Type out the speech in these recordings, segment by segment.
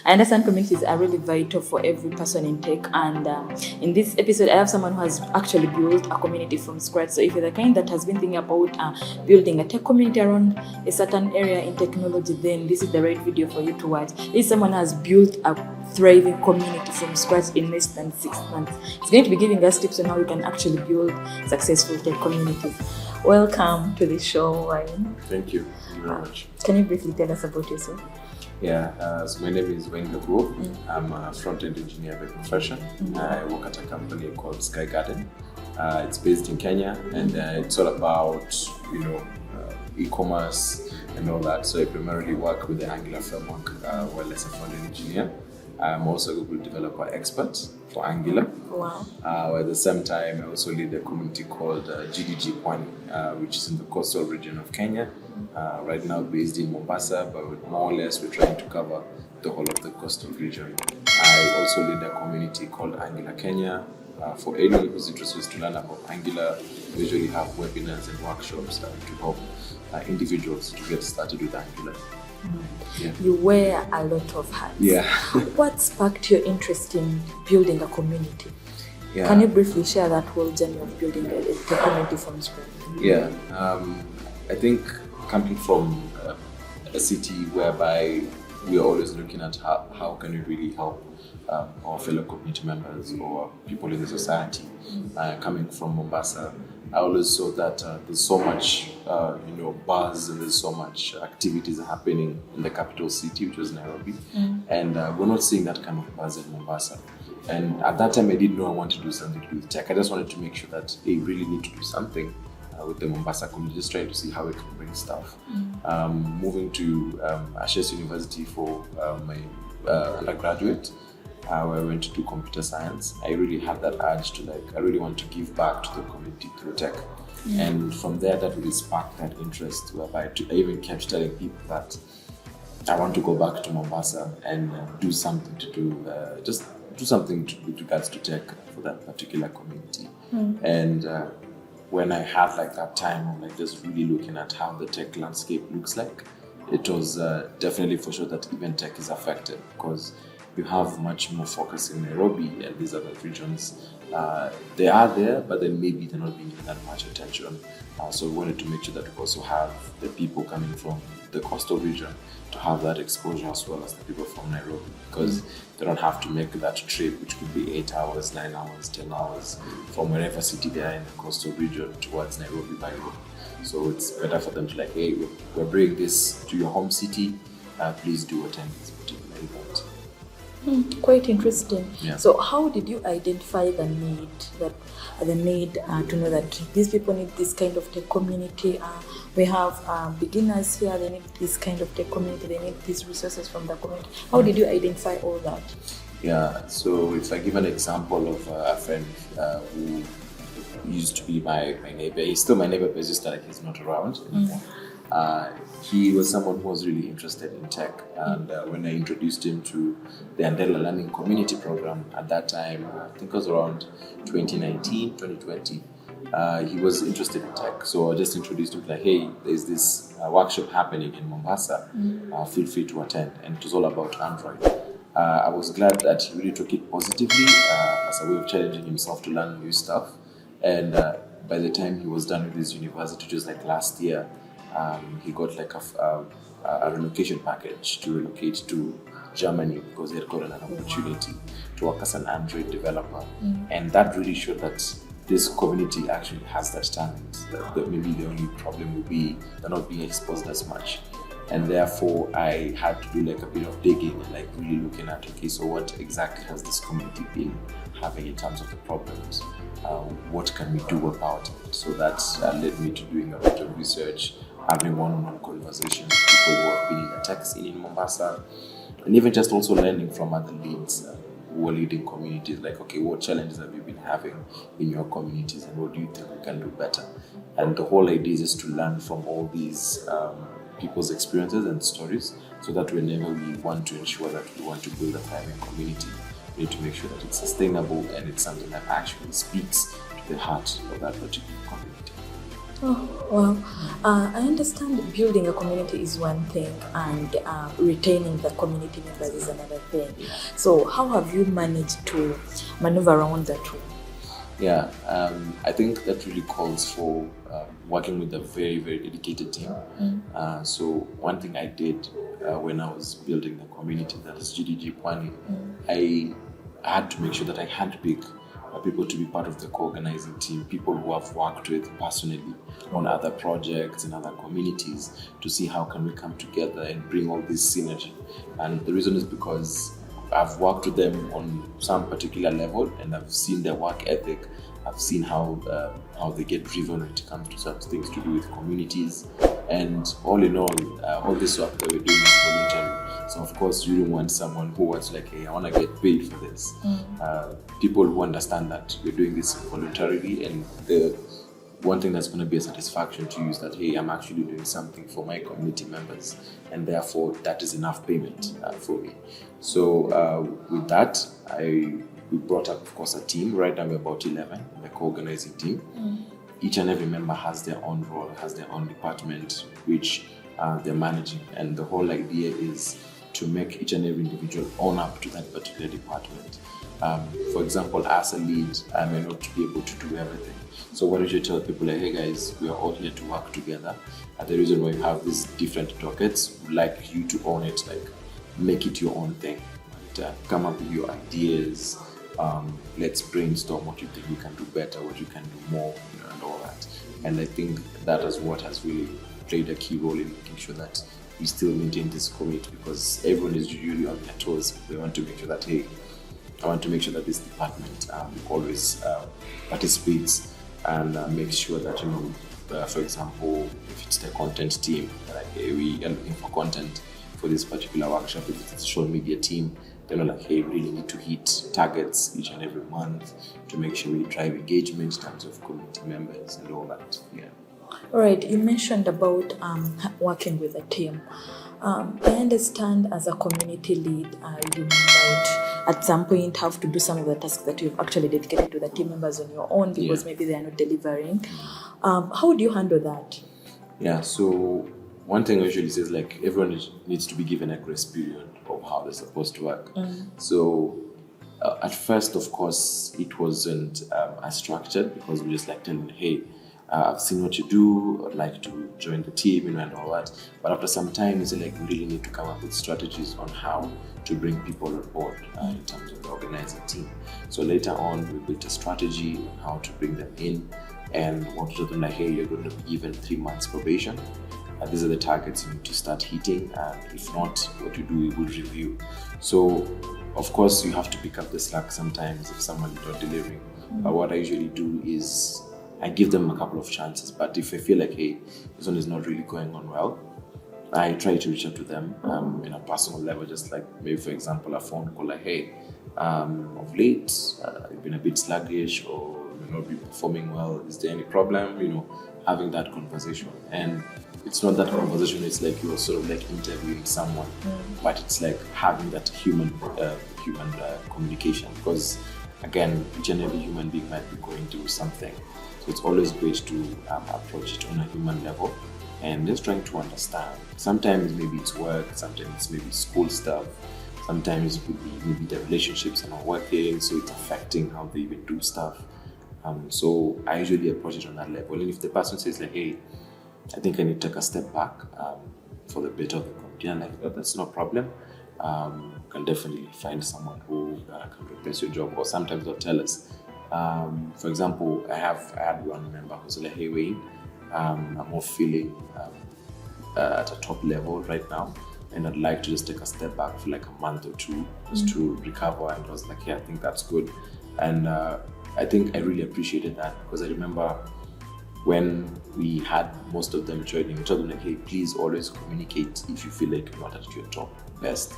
I understand communities are really vital for every person in tech, and in this episode I have someone who has actually built a community from scratch. So if you're the kind that has been thinking about building a tech community around a certain area in technology, then this is the right video for you to watch. This is someone who has built a thriving community from scratch in less than 6 months. It's going to be giving us tips on how we can actually build successful tech communities. Welcome to the show, Wayne. Thank you very much. Can you briefly tell us about yourself? Yeah, so my name is Gakuo. I'm a front-end engineer by profession. I work at a company called Sky Garden. It's based in Kenya, and it's all about e-commerce and all that. So I primarily work with the Angular framework while as a front-end engineer. I'm also a Google developer expert for Angular. Wow. At the same time, I also lead a community called GDG Pwani, which is in the coastal region of Kenya. Right now based in Mombasa, but more or less we're trying to cover the whole of the coastal region. I also lead a community called Angular Kenya. For anyone who's interested to learn about Angular, we usually have webinars and workshops to help individuals to get started with Angular. Yeah. You wear a lot of hats. Yeah. What sparked your interest in building a community? Yeah. Can you briefly share that whole journey of building a community from scratch? Yeah. I think coming from a city whereby we are always looking at how can we really help our fellow community members or people in the society. Coming from Mombasa, I always saw that there's so much buzz and there's so much activities happening in the capital city, which was Nairobi, and we're not seeing that kind of buzz in Mombasa. And at that time I didn't know I wanted to do something to do with tech. I just wanted to make sure that we really need to do something with the Mombasa community, just trying to see how we can bring stuff. Moving to Ashes University for my undergraduate, where I went to do computer science, I really had that urge to I really want to give back to the community through tech. And from there, that really sparked that interest, whereby I even kept telling people that I want to go back to Mombasa and do something to do something with regards to tech for that particular community. And when I had that time of just really looking at how the tech landscape looks like, it was definitely for sure that even tech is affected, because you have much more focus in Nairobi and these other regions. They are there, but then maybe they're not being given that much attention. So we wanted to make sure that we also have the people coming from the coastal region to have that exposure as well as the people from Nairobi, because they don't have to make that trip, which could be 8 hours, 9 hours, 10 hours from wherever city they are in the coastal region towards Nairobi by road. So it's better for them to hey, we're bringing this to your home city, please do attend this particular event. Quite interesting. Yeah. So how did you identify the need to know that these people need this kind of tech community? We have beginners here, they need this kind of tech community, they need these resources from the community. How did you identify all that? Yeah, so if I give an example of a friend who used to be my neighbor, he's still my neighbor, but it's just that he's not around anymore. He was someone who was really interested in tech, and when I introduced him to the Andela Learning Community Program at that time, I think it was around 2019, 2020, he was interested in tech. So I just introduced him hey, there's this workshop happening in Mombasa, feel free to attend, and it was all about Android. I was glad that he really took it positively as a way of challenging himself to learn new stuff, and by the time he was done with his university, which was last year, he got a relocation package to relocate to Germany, because he had gotten an opportunity to work as an Android developer. And that really showed that this community actually has that talent, that maybe the only problem would be they're not being exposed as much. And therefore I had to do a bit of digging and really looking at, okay, so what exactly has this community been having in terms of the problems? What can we do about it? So that led me to doing a bit of research, having one-on-one conversations with people who have been in the tech scene in Mombasa, and even just also learning from other leads who are leading communities, okay, what challenges have you been having in your communities and what do you think we can do better? And the whole idea is just to learn from all these people's experiences and stories, so that whenever we want to ensure that we want to build a thriving community, we need to make sure that it's sustainable and it's something that actually speaks to the heart of that particular community. Oh, well, I understand building a community is one thing and retaining the community members is another thing. So, how have you managed to maneuver around the two? Yeah, I think that really calls for working with a very, very dedicated team. So one thing I did when I was building the community, that is GDG Pwani, I had to make sure that I handpick people to be part of the co-organizing team, people who I've worked with personally on other projects in other communities, to see how can we come together and bring all this synergy. And the reason is because I've worked with them on some particular level, and I've seen their work ethic. I've seen how they get driven when it comes to such things to do with communities, and all in all this work that we're doing is voluntary. So of course, you don't want someone who was like, "Hey, I want to get paid for this." People who understand that we're doing this voluntarily, and the one thing that's going to be a satisfaction to you is that, hey, I'm actually doing something for my community members, and therefore that is enough payment for me. So with that, we brought up, of course, a team. Right now we're about 11, the co-organizing team. Each and every member has their own role, has their own department, which they're managing, and the whole idea is to make each and every individual own up to that particular department. For example, as a lead, I may not be able to do everything. So what did you tell people, like, hey guys, we are all here to work together. The reason why you have these different dockets, we'd like you to own it, like make it your own thing. And, come up with your ideas. Let's brainstorm what you think you can do better, what you can do more, and all that. And I think that is what has really played a key role in making sure that we still maintain this community, because everyone is usually on their toes. They want to make sure that, hey, I want to make sure that this department always participates and makes sure that, for example, if it's the content team, like we are looking for content for this particular workshop, if it's the social media team, they're like, hey, we really need to hit targets each and every month to make sure we drive engagement in terms of community members and all that. Yeah. All right, you mentioned about working with a team. I understand as a community lead, you might at some point have to do some of the tasks that you've actually dedicated to the team members on your own because maybe they are not delivering. How do you handle that? Yeah, so one thing I usually say is, like, everyone needs to be given a grace period of how they're supposed to work. So at first, of course, it wasn't as structured, because we just like telling, hey, I've seen what you do, I'd like to join the team, and all that. But after some time, it's like we really need to come up with strategies on how to bring people on board in terms of the organizing team. So later on, we built a strategy on how to bring them in, and want to tell them, like, hey, you're going to be given 3 months probation. These are the targets you need to start hitting, and if not, what you do, we will review. So, of course, you have to pick up the slack sometimes if someone is not delivering. But what I usually do is I give them a couple of chances. But if I feel like, hey, this one is not really going on well, I try to reach out to them in a personal level, just like maybe, for example, a phone call, like, hey, of late, you've been a bit sluggish, or you're not really performing well. Is there any problem? Having that conversation. And it's not that conversation, it's like you're sort of like interviewing someone, but it's like having that human communication, because again, each and every human being might be going through something. So it's always great to approach it on a human level and just trying to understand. Sometimes maybe it's work, sometimes it's maybe school stuff, sometimes it could be maybe the relationships are not working, so it's affecting how they even do stuff. So I usually approach it on that level. And if the person says, like, hey, I think I need to take a step back for the better of the community, and like, oh, that's no problem. You can definitely find someone who can replace your job, or sometimes they'll tell us. For example, I had one member who's like, hey, Wayne, I'm more feeling at a top level right now, and I'd like to just take a step back for like a month or two just to recover. And I was like, yeah, I think that's good. And I think I really appreciated that, because I remember when we had most of them joining, we told them, like, hey, please always communicate if you feel like you're not at your top best.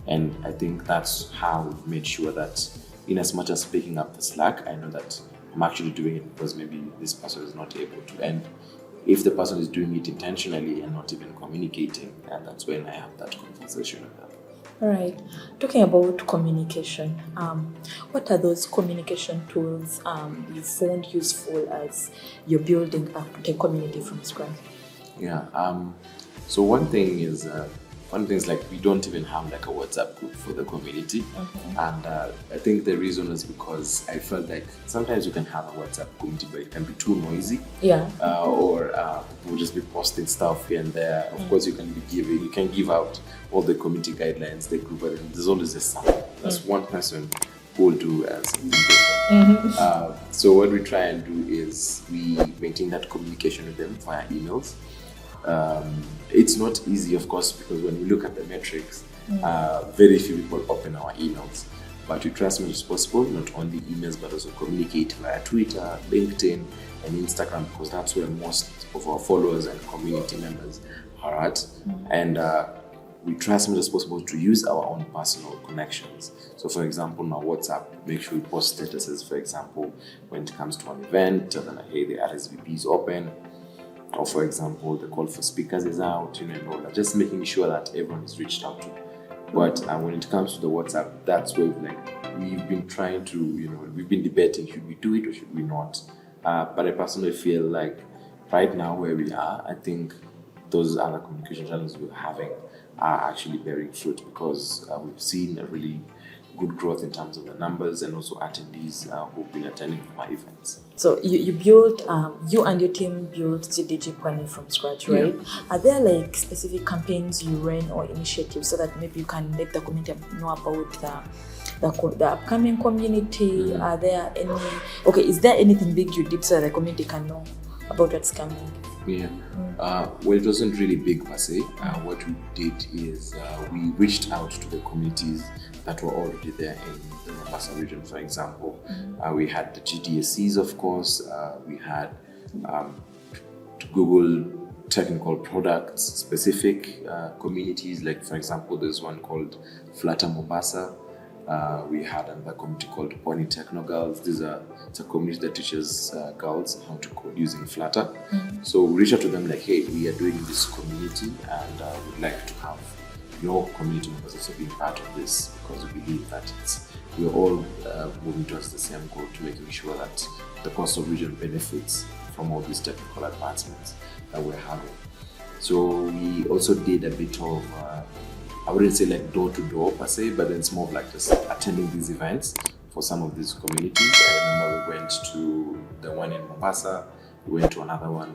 And I think that's how we made sure that, in as much as picking up the slack, I know that I'm actually doing it because maybe this person is not able to. And if the person is doing it intentionally and not even communicating, and that's when I have that conversation with them. All right. Talking about communication, what are those communication tools you found useful as you're building a tech community from scratch? Yeah. So one thing is like we don't even have like a WhatsApp group for the community, and I think the reason is because I felt like sometimes you can have a WhatsApp community, but it can be too noisy. Yeah. Or people will just be posting stuff here and there. Of course, you can give out all the community guidelines, the group, but there's always just someone. That's one person who will do something different. So what we try and do is we maintain that communication with them via emails. It's not easy, of course, because when we look at the metrics, very few people open our emails. But we try as much as possible, not only emails, but also communicate via Twitter, LinkedIn, and Instagram, because that's where most of our followers and community members are at. And we try as much as possible to use our own personal connections. So, for example, on WhatsApp, make sure we post statuses, for example, when it comes to an event, tell them, hey, the RSVP is open. Or, for example, the call for speakers is out, and all that. Just making sure that everyone is reached out to. But when it comes to the WhatsApp, that's where we've been trying to, we've been debating, should we do it or should we not? But I personally feel like right now where we are, I think those other communication channels we're having are actually bearing fruit, because we've seen a really good growth in terms of the numbers and also attendees who've been attending my events. So you built, you and your team built GDG Pwani from scratch, right? Yeah. Are there like specific campaigns you run or initiatives so that maybe you can let the community know about the upcoming community? Are there is there anything big you did so that the community can know about what's coming? Yeah. Well, it wasn't really big per se. What we did is we reached out to the communities that were already there in the Mombasa region, for example. We had the GDSCs, of course. We had Google technical products specific communities, like, for example, there's one called Flutter Mombasa. We had another community called Pony Techno Girls. It's a community that teaches girls how to code using Flutter. So we reached out to them like, hey, we are doing this community and we'd like to have your community members also being part of this, because we believe that we're all moving towards the same goal, to making sure that the coastal region benefits from all these technical advancements that we're having. So we also did a bit of I wouldn't say like door to door per se, but it's more of like just attending these events for some of these communities. I remember we went to the one in Mombasa, we went to another one,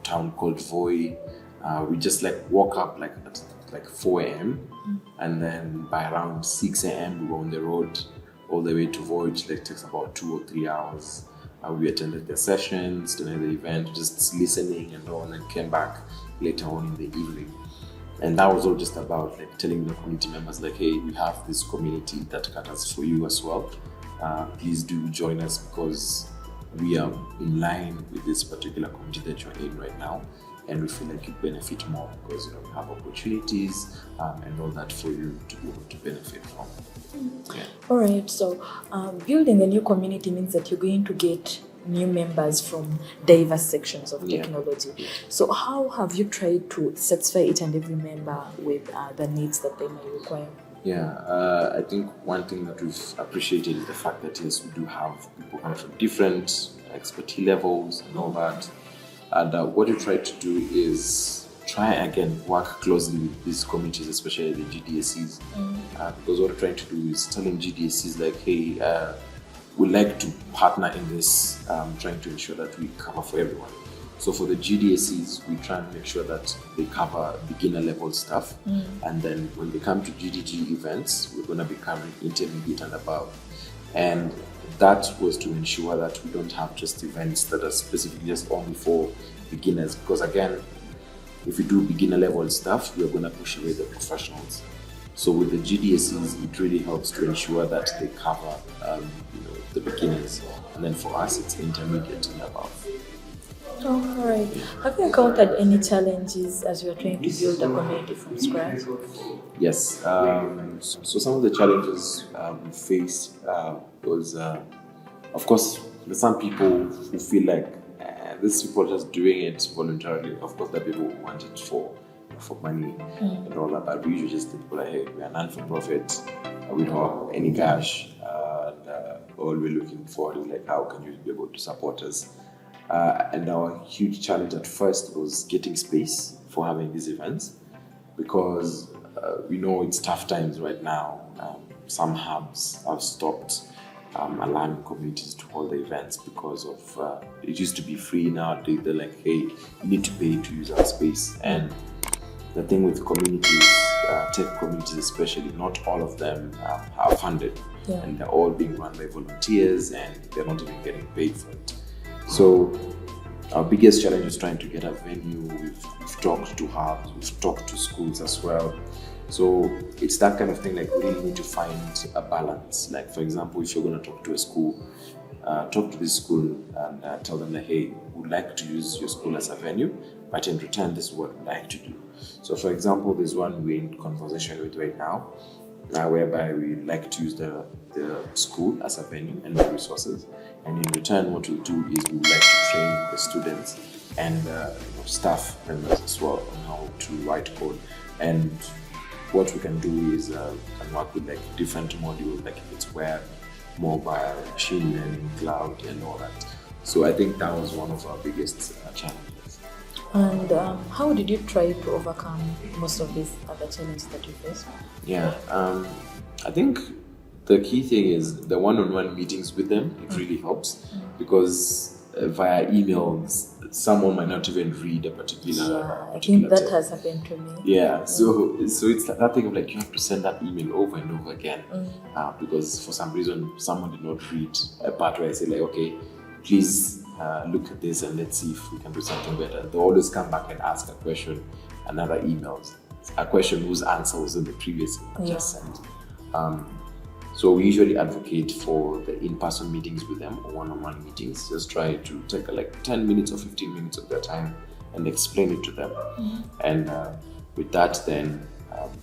town called Voi. We just like woke up like at like 4 a.m. and then by around 6 a.m. we were on the road all the way to Voi, which like takes about 2 or 3 hours. We attended their sessions, attended the event, just listening and all, and then came back later on in the evening. And that was all just about like telling the community members like, hey, we have this community that caters for you as well. Please do join us, because we are in line with this particular community that you're in right now. And we feel like you benefit more because we have opportunities and all that for you to be able to benefit from. Yeah. All right. So building a new community means that you're going to get new members from diverse sections of technology. Yeah. So how have you tried to satisfy each and every member with the needs that they may require? Yeah, I think one thing that we've appreciated is the fact that yes, we do have people coming from different expertise levels and all that. And what we try to do is try again work closely with these communities, especially the GDSCs, because what we're trying to do is telling GDSCs like, hey, we'd like to partner in this, trying to ensure that we cover for everyone. So for the GDSCs, we try and make sure that they cover beginner level stuff. And then when they come to GDG events, we're going to be covering intermediate and above. And that was to ensure that we don't have just events that are specifically just only for beginners. Because again, if we do beginner level stuff, we're going to push away the professionals. So with the GDSCs, it really helps to ensure that they cover the beginners. And then for us, it's intermediate and above. Oh, all right. Have you encountered any challenges as you are trying to build a community from scratch? Yes. So some of the challenges we faced was, of course, there's some people who feel like these people are just doing it voluntarily. Of course, there are people who want it for for money and all that. But we usually just think like, hey, we are non-for-profit, we don't have any cash, and all we're looking for is like, how can you be able to support us? And our huge challenge at first was getting space for having these events, because we know it's tough times right now. Some hubs have stopped allowing communities to hold the events because of it used to be free. Nowadays they're like, hey, you need to pay to use our space. And the thing with communities, tech communities especially, not all of them are funded, and they're all being run by volunteers, and they're not even getting paid for it. So our biggest challenge is trying to get a venue. We've talked to hubs, we've talked to schools as well. So it's that kind of thing, like we really need to find a balance. Like, for example, if you're going to talk to a school, talk to this school and tell them that, hey, we'd like to use your school as a venue, but in return, this is what we'd like to do. So, for example, there's one we're in conversation with right now, whereby we like to use the school as a venue and the resources. And in return, what we'll do is we would like to train the students and staff members as well on how to write code. And what we can do is can work with like different modules, like if it's web, mobile, machine learning, cloud, and all that. So I think that was one of our biggest challenges. And how did you try to overcome most of these other challenges that you faced? Yeah, I think the key thing is the one-on-one meetings with them. It really helps, because via emails, someone might not even read a particular. I think that has happened to me. Yeah, so it's that thing of like you have to send that email over and over again, because for some reason someone did not read a part where I say like, okay, please look at this and let's see if we can do something better. They always come back and ask a question, another emails, a question whose answer was in the previous email just sent. So we usually advocate for the in-person meetings with them or one-on-one meetings. Just try to take like 10 minutes or 15 minutes of their time and explain it to them. And with that, then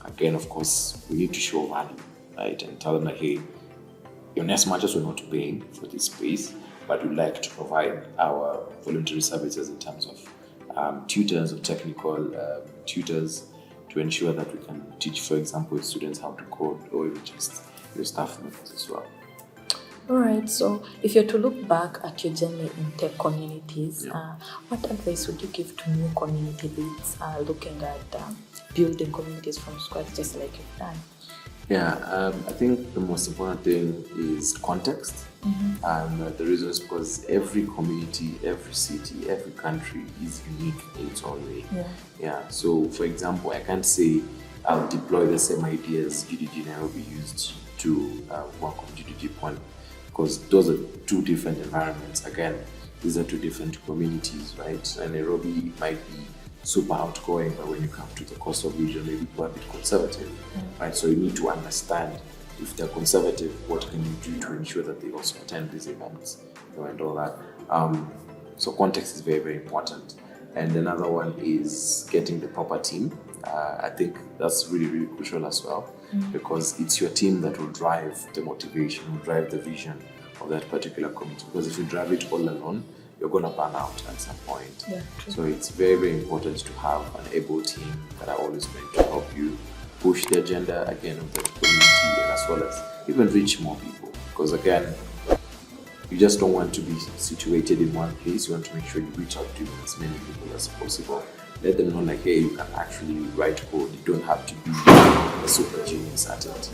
again, of course, we need to show value, right? And tell them like, hey, in as much as we're not paying for this space, but we'd like to provide our voluntary services in terms of tutors or technical tutors to ensure that we can teach, for example, students how to code, or even just your staff members as well. All right, so if you're to look back at your journey in tech communities, what advice would you give to new community leads looking at building communities from scratch, just like you've done? Yeah, I think the most important thing is context. And the reason is because every community, every city, every country is unique in its own way. So, for example, I can't say I'll deploy the same ideas GDG Nairobi used to work on GDG Point, because those are two different environments. Again, these are two different communities, right? And Nairobi might be super outgoing, but when you come to the coastal region, maybe people are a bit conservative, right? So you need to understand, if they're conservative, what can you do to ensure that they also attend these events, and all that. So context is very, very important. And another one is getting the proper team. I think that's really, really crucial as well, because it's your team that will drive the motivation, will drive the vision of that particular community. Because if you drive it all alone, you're going to burn out at some point. So it's very, very important to have an able team that are always going to help you push the agenda again of the community, and as well as even reach more people. Because again, you just don't want to be situated in one place. You want to make sure you reach out to as many people as possible. Let them know like, hey, you can actually write code. You don't have to be a super genius at it.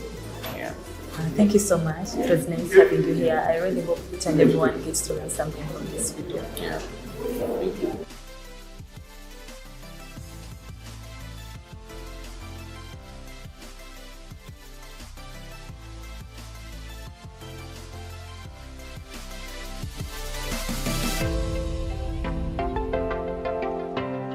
Thank you so much. It was nice having you here. I really hope each and everyone gets to learn something from this video. Thank you.